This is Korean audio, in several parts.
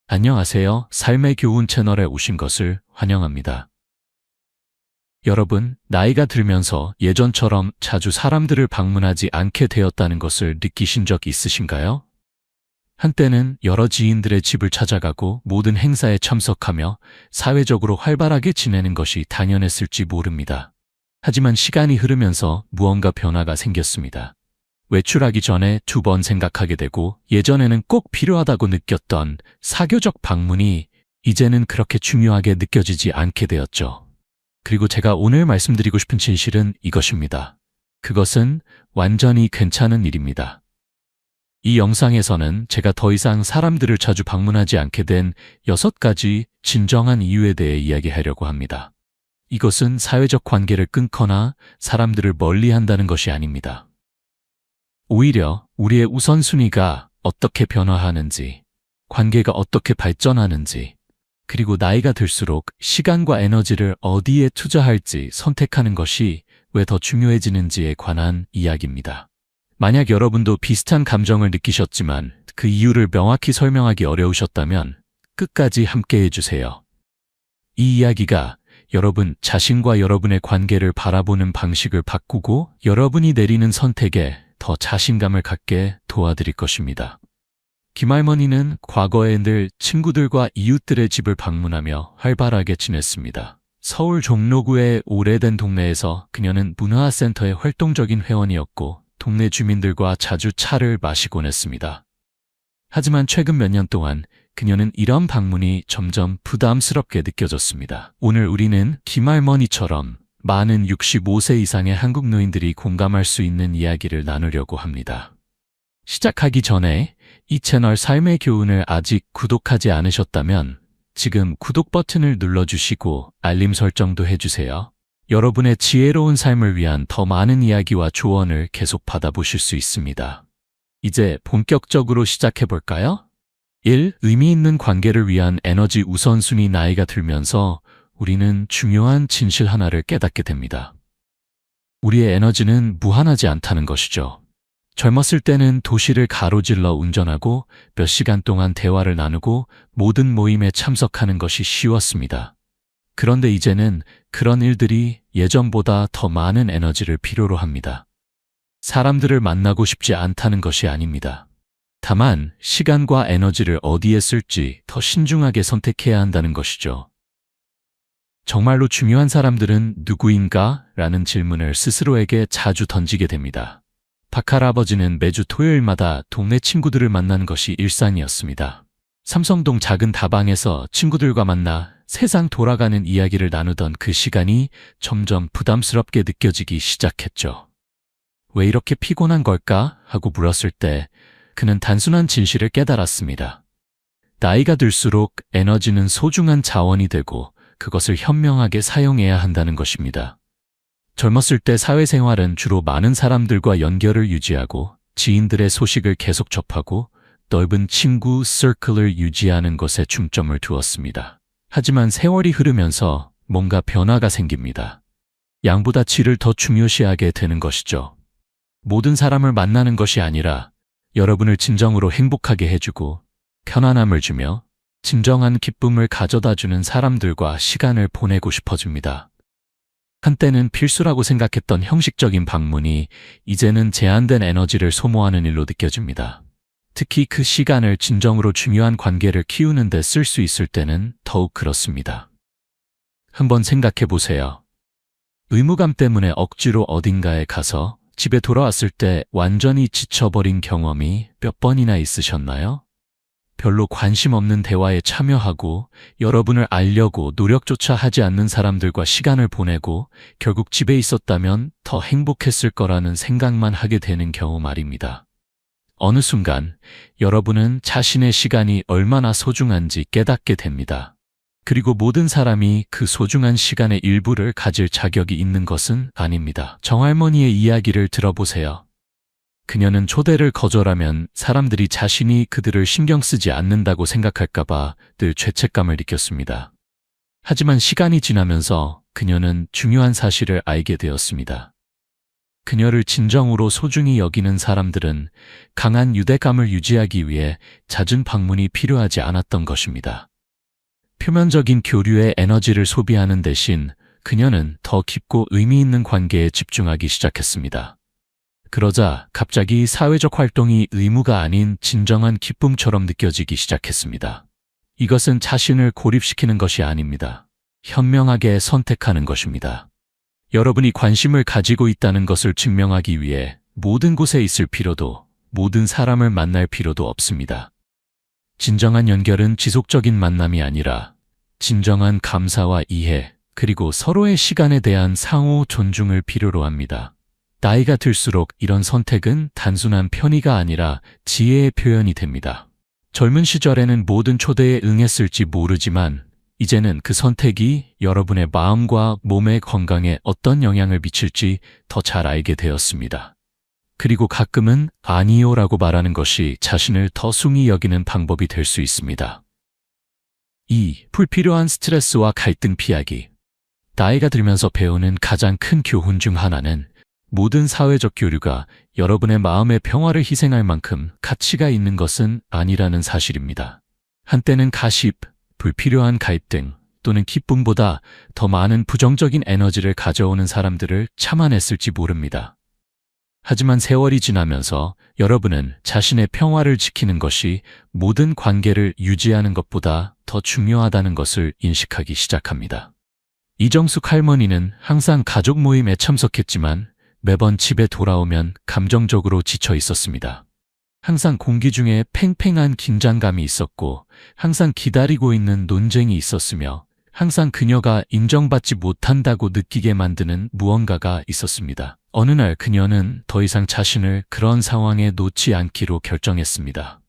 안녕하세요. 삶의 교훈 채널에 오신 것을 환영합니다. 여러분, 나이가 들면서 예전처럼 자주 사람들을 방문하지 않게 되었다는 것을 느끼신 적 있으신가요? 한때는 여러 지인들의 집을 찾아가고 모든 행사에 참석하며 사회적으로 활발하게 지내는 것이 당연했을지 모릅니다. 하지만 시간이 흐르면서 무언가 변화가 생겼습니다. 외출하기 전에 2번 생각하게 되고 예전에는 꼭 필요하다고 느꼈던 사교적 방문이 이제는 그렇게 중요하게 느껴지지 않게 되었죠. 그리고 제가 오늘 말씀드리고 싶은 진실은 이것입니다. 그것은 완전히 괜찮은 일입니다. 이 영상에서는 제가 더 이상 사람들을 자주 방문하지 않게 된 6가지 진정한 이유에 대해 이야기하려고 합니다. 이것은 사회적 관계를 끊거나 사람들을 멀리한다는 것이 아닙니다. 오히려 우리의 우선순위가 어떻게 변화하는지, 관계가 어떻게 발전하는지, 그리고 나이가 들수록 시간과 에너지를 어디에 투자할지 선택하는 것이 왜 더 중요해지는지에 관한 이야기입니다. 만약 여러분도 비슷한 감정을 느끼셨지만 그 이유를 명확히 설명하기 어려우셨다면 끝까지 함께 해주세요. 이 이야기가 여러분 자신과 여러분의 관계를 바라보는 방식을 바꾸고 여러분이 내리는 선택에 더 자신감을 갖게 도와드릴 것입니다. 김할머니는 과거에 늘 친구들과 이웃들의 집을 방문하며 활발하게 지냈습니다. 서울 종로구의 오래된 동네에서 그녀는 문화센터의 활동적인 회원이었고 동네 주민들과 자주 차를 마시곤 했습니다. 하지만 최근 몇 년 동안 그녀는 이런 방문이 점점 부담스럽게 느껴졌습니다. 오늘 우리는 김할머니처럼 많은 65세 이상의 한국 노인들이 공감할 수 있는 이야기를 나누려고 합니다. 시작하기 전에 이 채널 삶의 교훈을 아직 구독하지 않으셨다면 지금 구독 버튼을 눌러주시고 알림 설정도 해주세요. 여러분의 지혜로운 삶을 위한 더 많은 이야기와 조언을 계속 받아보실 수 있습니다. 이제 본격적으로 시작해볼까요? 1. 의미 있는 관계를 위한 에너지 우선순위. 나이가 들면서 우리는 중요한 진실 하나를 깨닫게 됩니다. 우리의 에너지는 무한하지 않다는 것이죠. 젊었을 때는 도시를 가로질러 운전하고 몇 시간 동안 대화를 나누고 모든 모임에 참석하는 것이 쉬웠습니다. 그런데 이제는 그런 일들이 예전보다 더 많은 에너지를 필요로 합니다. 사람들을 만나고 싶지 않다는 것이 아닙니다. 다만 시간과 에너지를 어디에 쓸지 더 신중하게 선택해야 한다는 것이죠. 정말로 중요한 사람들은 누구인가? 라는 질문을 스스로에게 자주 던지게 됩니다. 박할아버지는 매주 토요일마다 동네 친구들을 만나는 것이 일상이었습니다. 삼성동 작은 다방에서 친구들과 만나 세상 돌아가는 이야기를 나누던 그 시간이 점점 부담스럽게 느껴지기 시작했죠. 왜 이렇게 피곤한 걸까? 하고 물었을 때 그는 단순한 진실을 깨달았습니다. 나이가 들수록 에너지는 소중한 자원이 되고 그것을 현명하게 사용해야 한다는 것입니다. 젊었을 때 사회생활은 주로 많은 사람들과 연결을 유지하고 지인들의 소식을 계속 접하고 넓은 친구 서클을 유지하는 것에 중점을 두었습니다. 하지만 세월이 흐르면서 뭔가 변화가 생깁니다. 양보다 질을 더 중요시하게 되는 것이죠. 모든 사람을 만나는 것이 아니라 여러분을 진정으로 행복하게 해주고 편안함을 주며 진정한 기쁨을 가져다주는 사람들과 시간을 보내고 싶어집니다. 한때는 필수라고 생각했던 형식적인 방문이 이제는 제한된 에너지를 소모하는 일로 느껴집니다. 특히 그 시간을 진정으로 중요한 관계를 키우는 데 쓸 수 있을 때는 더욱 그렇습니다. 한번 생각해 보세요. 의무감 때문에 억지로 어딘가에 가서 집에 돌아왔을 때 완전히 지쳐버린 경험이 몇 번이나 있으셨나요? 별로 관심 없는 대화에 참여하고 여러분을 알려고 노력조차 하지 않는 사람들과 시간을 보내고 결국 집에 있었다면 더 행복했을 거라는 생각만 하게 되는 경우 말입니다. 어느 순간 여러분은 자신의 시간이 얼마나 소중한지 깨닫게 됩니다. 그리고 모든 사람이 그 소중한 시간의 일부를 가질 자격이 있는 것은 아닙니다. 정할머니의 이야기를 들어보세요. 그녀는 초대를 거절하면 사람들이 자신이 그들을 신경 쓰지 않는다고 생각할까봐 늘 죄책감을 느꼈습니다. 하지만 시간이 지나면서 그녀는 중요한 사실을 알게 되었습니다. 그녀를 진정으로 소중히 여기는 사람들은 강한 유대감을 유지하기 위해 잦은 방문이 필요하지 않았던 것입니다. 표면적인 교류의 에너지를 소비하는 대신 그녀는 더 깊고 의미 있는 관계에 집중하기 시작했습니다. 그러자 갑자기 사회적 활동이 의무가 아닌 진정한 기쁨처럼 느껴지기 시작했습니다. 이것은 자신을 고립시키는 것이 아닙니다. 현명하게 선택하는 것입니다. 여러분이 관심을 가지고 있다는 것을 증명하기 위해 모든 곳에 있을 필요도, 모든 사람을 만날 필요도 없습니다. 진정한 연결은 지속적인 만남이 아니라 진정한 감사와 이해, 그리고 서로의 시간에 대한 상호 존중을 필요로 합니다. 나이가 들수록 이런 선택은 단순한 편의가 아니라 지혜의 표현이 됩니다. 젊은 시절에는 모든 초대에 응했을지 모르지만 이제는 그 선택이 여러분의 마음과 몸의 건강에 어떤 영향을 미칠지 더 잘 알게 되었습니다. 그리고 가끔은 아니요라고 말하는 것이 자신을 더 숭히 여기는 방법이 될 수 있습니다. 2. 불필요한 스트레스와 갈등 피하기. 나이가 들면서 배우는 가장 큰 교훈 중 하나는 모든 사회적 교류가 여러분의 마음의 평화를 희생할 만큼 가치가 있는 것은 아니라는 사실입니다. 한때는 가십, 불필요한 갈등 또는 기쁨보다 더 많은 부정적인 에너지를 가져오는 사람들을 참아냈을지 모릅니다. 하지만 세월이 지나면서 여러분은 자신의 평화를 지키는 것이 모든 관계를 유지하는 것보다 더 중요하다는 것을 인식하기 시작합니다. 이정숙 할머니는 항상 가족 모임에 참석했지만 매번 집에 돌아오면 감정적으로 지쳐 있었습니다. 항상 공기 중에 팽팽한 긴장감이 있었고 항상 기다리고 있는 논쟁이 있었으며 항상 그녀가 인정받지 못한다고 느끼게 만드는 무언가가 있었습니다. 어느 날 그녀는 더 이상 자신을 그런 상황에 놓지 않기로 결정했습니다.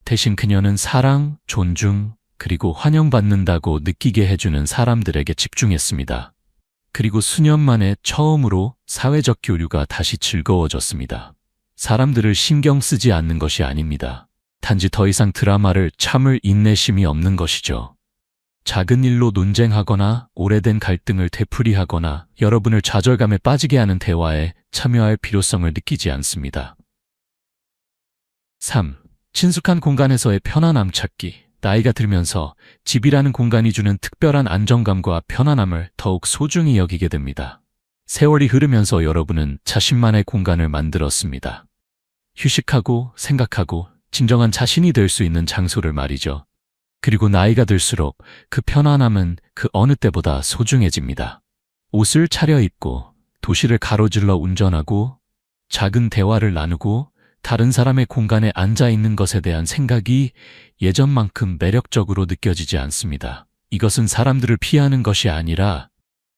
대신 그녀는 사랑, 존중, 그리고 환영받는다고 느끼게 해주는 사람들에게 집중했습니다. 그리고 수년 만에 처음으로 사회적 교류가 다시 즐거워졌습니다. 사람들을 신경 쓰지 않는 것이 아닙니다. 단지 더 이상 드라마를 참을 인내심이 없는 것이죠. 작은 일로 논쟁하거나 오래된 갈등을 되풀이하거나 여러분을 좌절감에 빠지게 하는 대화에 참여할 필요성을 느끼지 않습니다. 3. 친숙한 공간에서의 편안함 찾기. 나이가 들면서 집이라는 공간이 주는 특별한 안정감과 편안함을 더욱 소중히 여기게 됩니다. 세월이 흐르면서 여러분은 자신만의 공간을 만들었습니다. 휴식하고 생각하고 진정한 자신이 될 수 있는 장소를 말이죠. 그리고 나이가 들수록 그 편안함은 그 어느 때보다 소중해집니다. 옷을 차려입고 도시를 가로질러 운전하고 작은 대화를 나누고 다른 사람의 공간에 앉아 있는 것에 대한 생각이 예전만큼 매력적으로 느껴지지 않습니다. 이것은 사람들을 피하는 것이 아니라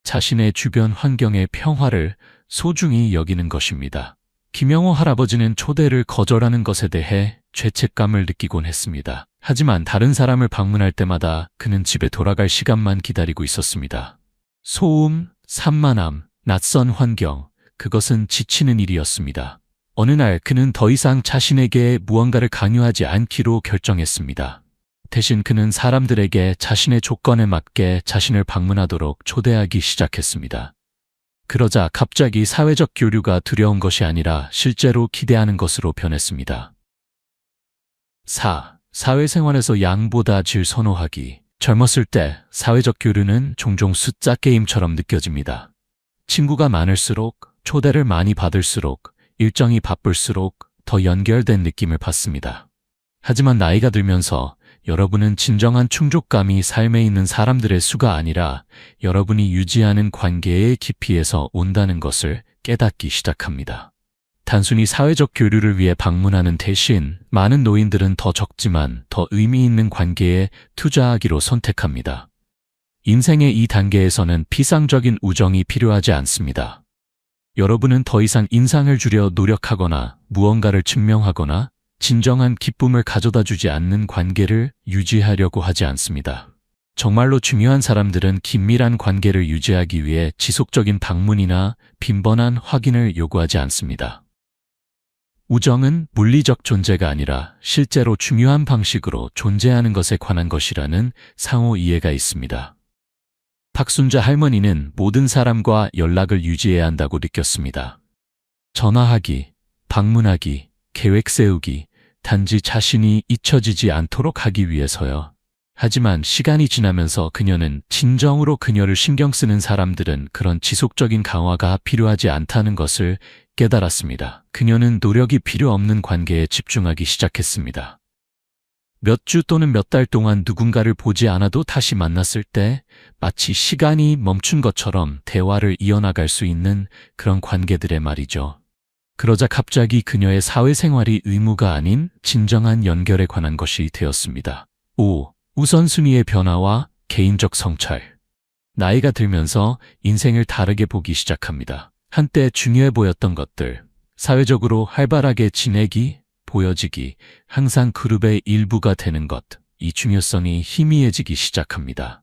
자신의 주변 환경의 평화를 소중히 여기는 것입니다. 김영호 할아버지는 초대를 거절하는 것에 대해 죄책감을 느끼곤 했습니다. 하지만 다른 사람을 방문할 때마다 그는 집에 돌아갈 시간만 기다리고 있었습니다. 소음, 산만함, 낯선 환경, 그것은 지치는 일이었습니다. 어느 날 그는 더 이상 자신에게 무언가를 강요하지 않기로 결정했습니다. 대신 그는 사람들에게 자신의 조건에 맞게 자신을 방문하도록 초대하기 시작했습니다. 그러자 갑자기 사회적 교류가 두려운 것이 아니라 실제로 기대하는 것으로 변했습니다. 4. 사회생활에서 양보다 질 선호하기. 젊었을 때 사회적 교류는 종종 숫자 게임처럼 느껴집니다. 친구가 많을수록, 초대를 많이 받을수록, 일정이 바쁠수록 더 연결된 느낌을 받습니다. 하지만 나이가 들면서 여러분은 진정한 충족감이 삶에 있는 사람들의 수가 아니라 여러분이 유지하는 관계의 깊이에서 온다는 것을 깨닫기 시작합니다. 단순히 사회적 교류를 위해 방문하는 대신 많은 노인들은 더 적지만 더 의미 있는 관계에 투자하기로 선택합니다. 인생의 이 단계에서는 피상적인 우정이 필요하지 않습니다. 여러분은 더 이상 인상을 주려 노력하거나 무언가를 증명하거나 진정한 기쁨을 가져다 주지 않는 관계를 유지하려고 하지 않습니다. 정말로 중요한 사람들은 긴밀한 관계를 유지하기 위해 지속적인 방문이나 빈번한 확인을 요구하지 않습니다. 우정은 물리적 존재가 아니라 실제로 중요한 방식으로 존재하는 것에 관한 것이라는 상호 이해가 있습니다. 박순자 할머니는 모든 사람과 연락을 유지해야 한다고 느꼈습니다. 전화하기, 방문하기, 계획 세우기, 단지 자신이 잊혀지지 않도록 하기 위해서요. 하지만 시간이 지나면서 그녀는 진정으로 그녀를 신경 쓰는 사람들은 그런 지속적인 강화가 필요하지 않다는 것을 깨달았습니다. 그녀는 노력이 필요 없는 관계에 집중하기 시작했습니다. 몇 주 또는 몇 달 동안 누군가를 보지 않아도 다시 만났을 때 마치 시간이 멈춘 것처럼 대화를 이어나갈 수 있는 그런 관계들의 말이죠. 그러자 갑자기 그녀의 사회생활이 의무가 아닌 진정한 연결에 관한 것이 되었습니다. 5. 우선순위의 변화와 개인적 성찰. 나이가 들면서 인생을 다르게 보기 시작합니다. 한때 중요해 보였던 것들, 사회적으로 활발하게 지내기, 보여지기, 항상 그룹의 일부가 되는 것, 이 중요성이 희미해지기 시작합니다.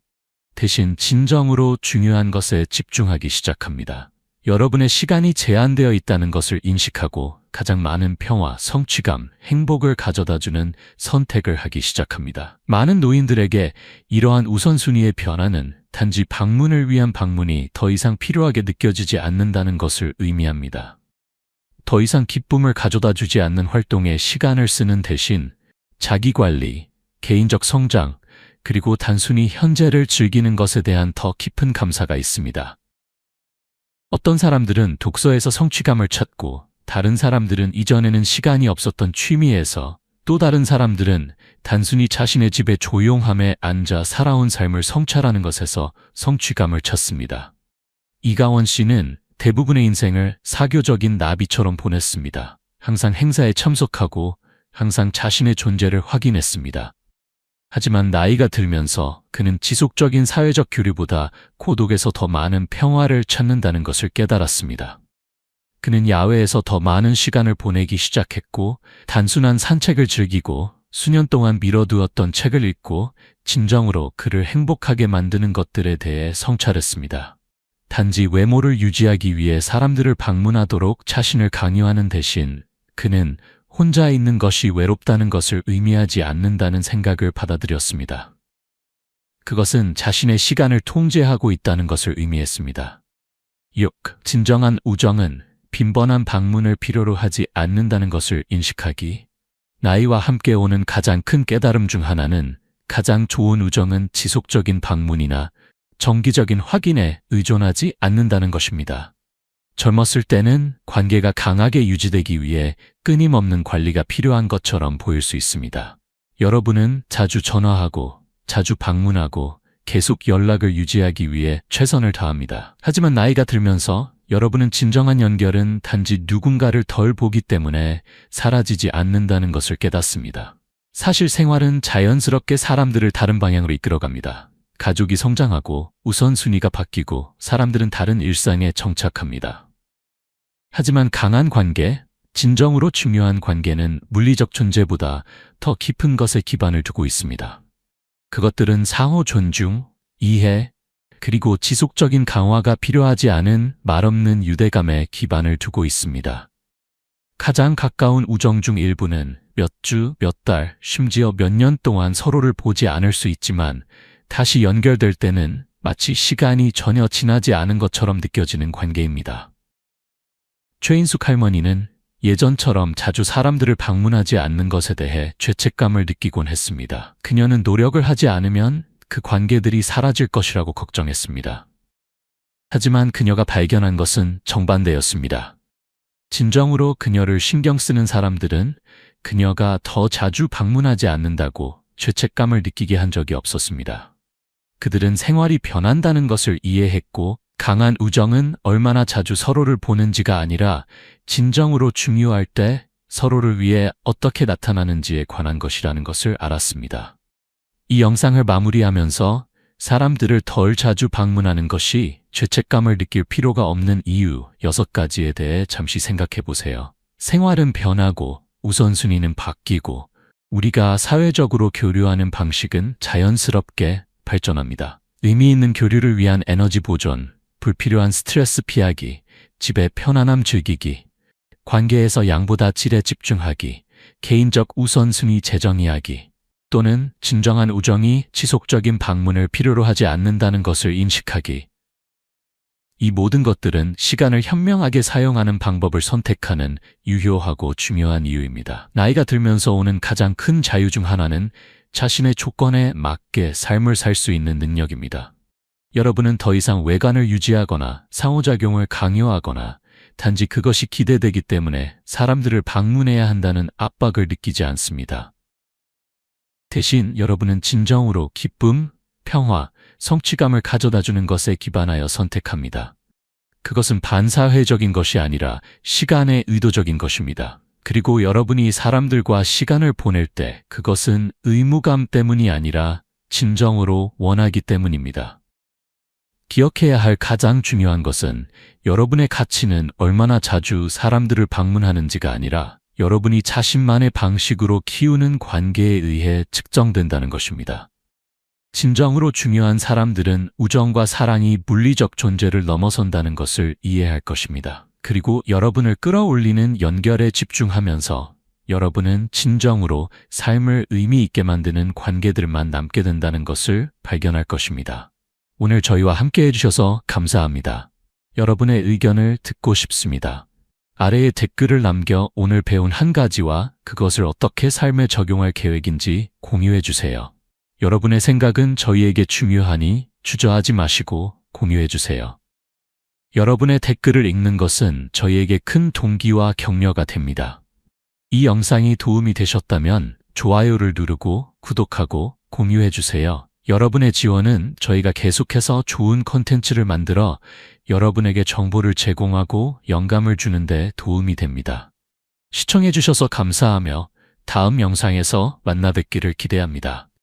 대신 진정으로 중요한 것에 집중하기 시작합니다. 여러분의 시간이 제한되어 있다는 것을 인식하고 가장 많은 평화, 성취감, 행복을 가져다주는 선택을 하기 시작합니다. 많은 노인들에게 이러한 우선순위의 변화는 단지 방문을 위한 방문이 더 이상 필요하게 느껴지지 않는다는 것을 의미합니다. 더 이상 기쁨을 가져다주지 않는 활동에 시간을 쓰는 대신 자기관리, 개인적 성장, 그리고 단순히 현재를 즐기는 것에 대한 더 깊은 감사가 있습니다. 어떤 사람들은 독서에서 성취감을 찾고, 다른 사람들은 이전에는 시간이 없었던 취미에서, 또 다른 사람들은 단순히 자신의 집의 조용함에 앉아 살아온 삶을 성찰하는 것에서 성취감을 찾습니다. 이가원 씨는 대부분의 인생을 사교적인 나비처럼 보냈습니다. 항상 행사에 참석하고 항상 자신의 존재를 확인했습니다. 하지만 나이가 들면서 그는 지속적인 사회적 교류보다 고독에서 더 많은 평화를 찾는다는 것을 깨달았습니다. 그는 야외에서 더 많은 시간을 보내기 시작했고, 단순한 산책을 즐기고 수년 동안 미뤄두었던 책을 읽고 진정으로 그를 행복하게 만드는 것들에 대해 성찰했습니다. 단지 외모를 유지하기 위해 사람들을 방문하도록 자신을 강요하는 대신 그는 혼자 있는 것이 외롭다는 것을 의미하지 않는다는 생각을 받아들였습니다. 그것은 자신의 시간을 통제하고 있다는 것을 의미했습니다. 6. 진정한 우정은 빈번한 방문을 필요로 하지 않는다는 것을 인식하기. 나이와 함께 오는 가장 큰 깨달음 중 하나는 가장 좋은 우정은 지속적인 방문이나 정기적인 확인에 의존하지 않는다는 것입니다. 젊었을 때는 관계가 강하게 유지되기 위해 끊임없는 관리가 필요한 것처럼 보일 수 있습니다. 여러분은 자주 전화하고 자주 방문하고 계속 연락을 유지하기 위해 최선을 다합니다. 하지만 나이가 들면서 여러분은 진정한 연결은 단지 누군가를 덜 보기 때문에 사라지지 않는다는 것을 깨닫습니다. 사실 생활은 자연스럽게 사람들을 다른 방향으로 이끌어갑니다. 가족이 성장하고 우선순위가 바뀌고 사람들은 다른 일상에 정착합니다. 하지만 강한 관계, 진정으로 중요한 관계는 물리적 존재보다 더 깊은 것에 기반을 두고 있습니다. 그것들은 상호 존중, 이해, 그리고 지속적인 강화가 필요하지 않은 말없는 유대감에 기반을 두고 있습니다. 가장 가까운 우정 중 일부는 몇 주, 몇 달, 심지어 몇 년 동안 서로를 보지 않을 수 있지만 다시 연결될 때는 마치 시간이 전혀 지나지 않은 것처럼 느껴지는 관계입니다. 최인숙 할머니는 예전처럼 자주 사람들을 방문하지 않는 것에 대해 죄책감을 느끼곤 했습니다. 그녀는 노력을 하지 않으면 그 관계들이 사라질 것이라고 걱정했습니다. 하지만 그녀가 발견한 것은 정반대였습니다. 진정으로 그녀를 신경 쓰는 사람들은 그녀가 더 자주 방문하지 않는다고 죄책감을 느끼게 한 적이 없었습니다. 그들은 생활이 변한다는 것을 이해했고, 강한 우정은 얼마나 자주 서로를 보는지가 아니라 진정으로 중요할 때 서로를 위해 어떻게 나타나는지에 관한 것이라는 것을 알았습니다. 이 영상을 마무리하면서 사람들을 덜 자주 방문하는 것이 죄책감을 느낄 필요가 없는 이유 6가지에 대해 잠시 생각해 보세요. 생활은 변하고 우선순위는 바뀌고 우리가 사회적으로 교류하는 방식은 자연스럽게 발전합니다. 의미 있는 교류를 위한 에너지 보존, 불필요한 스트레스 피하기, 집의 편안함 즐기기, 관계에서 양보다 질에 집중하기, 개인적 우선순위 재정의하기, 또는 진정한 우정이 지속적인 방문을 필요로 하지 않는다는 것을 인식하기. 이 모든 것들은 시간을 현명하게 사용하는 방법을 선택하는 유효하고 중요한 이유입니다. 나이가 들면서 오는 가장 큰 자유 중 하나는 자신의 조건에 맞게 삶을 살 수 있는 능력입니다. 여러분은 더 이상 외관을 유지하거나 상호작용을 강요하거나 단지 그것이 기대되기 때문에 사람들을 방문해야 한다는 압박을 느끼지 않습니다. 대신 여러분은 진정으로 기쁨, 평화, 성취감을 가져다주는 것에 기반하여 선택합니다. 그것은 반사회적인 것이 아니라 시간의 의도적인 것입니다. 그리고 여러분이 사람들과 시간을 보낼 때 그것은 의무감 때문이 아니라 진정으로 원하기 때문입니다. 기억해야 할 가장 중요한 것은 여러분의 가치는 얼마나 자주 사람들을 방문하는지가 아니라 여러분이 자신만의 방식으로 키우는 관계에 의해 측정된다는 것입니다. 진정으로 중요한 사람들은 우정과 사랑이 물리적 존재를 넘어선다는 것을 이해할 것입니다. 그리고 여러분을 끌어올리는 연결에 집중하면서 여러분은 진정으로 삶을 의미 있게 만드는 관계들만 남게 된다는 것을 발견할 것입니다. 오늘 저희와 함께 해주셔서 감사합니다. 여러분의 의견을 듣고 싶습니다. 아래에 댓글을 남겨 오늘 배운 한 가지와 그것을 어떻게 삶에 적용할 계획인지 공유해 주세요. 여러분의 생각은 저희에게 중요하니 주저하지 마시고 공유해 주세요. 여러분의 댓글을 읽는 것은 저희에게 큰 동기와 격려가 됩니다. 이 영상이 도움이 되셨다면 좋아요를 누르고 구독하고 공유해 주세요. 여러분의 지원은 저희가 계속해서 좋은 콘텐츠를 만들어 여러분에게 정보를 제공하고 영감을 주는 데 도움이 됩니다. 시청해 주셔서 감사하며 다음 영상에서 만나 뵙기를 기대합니다.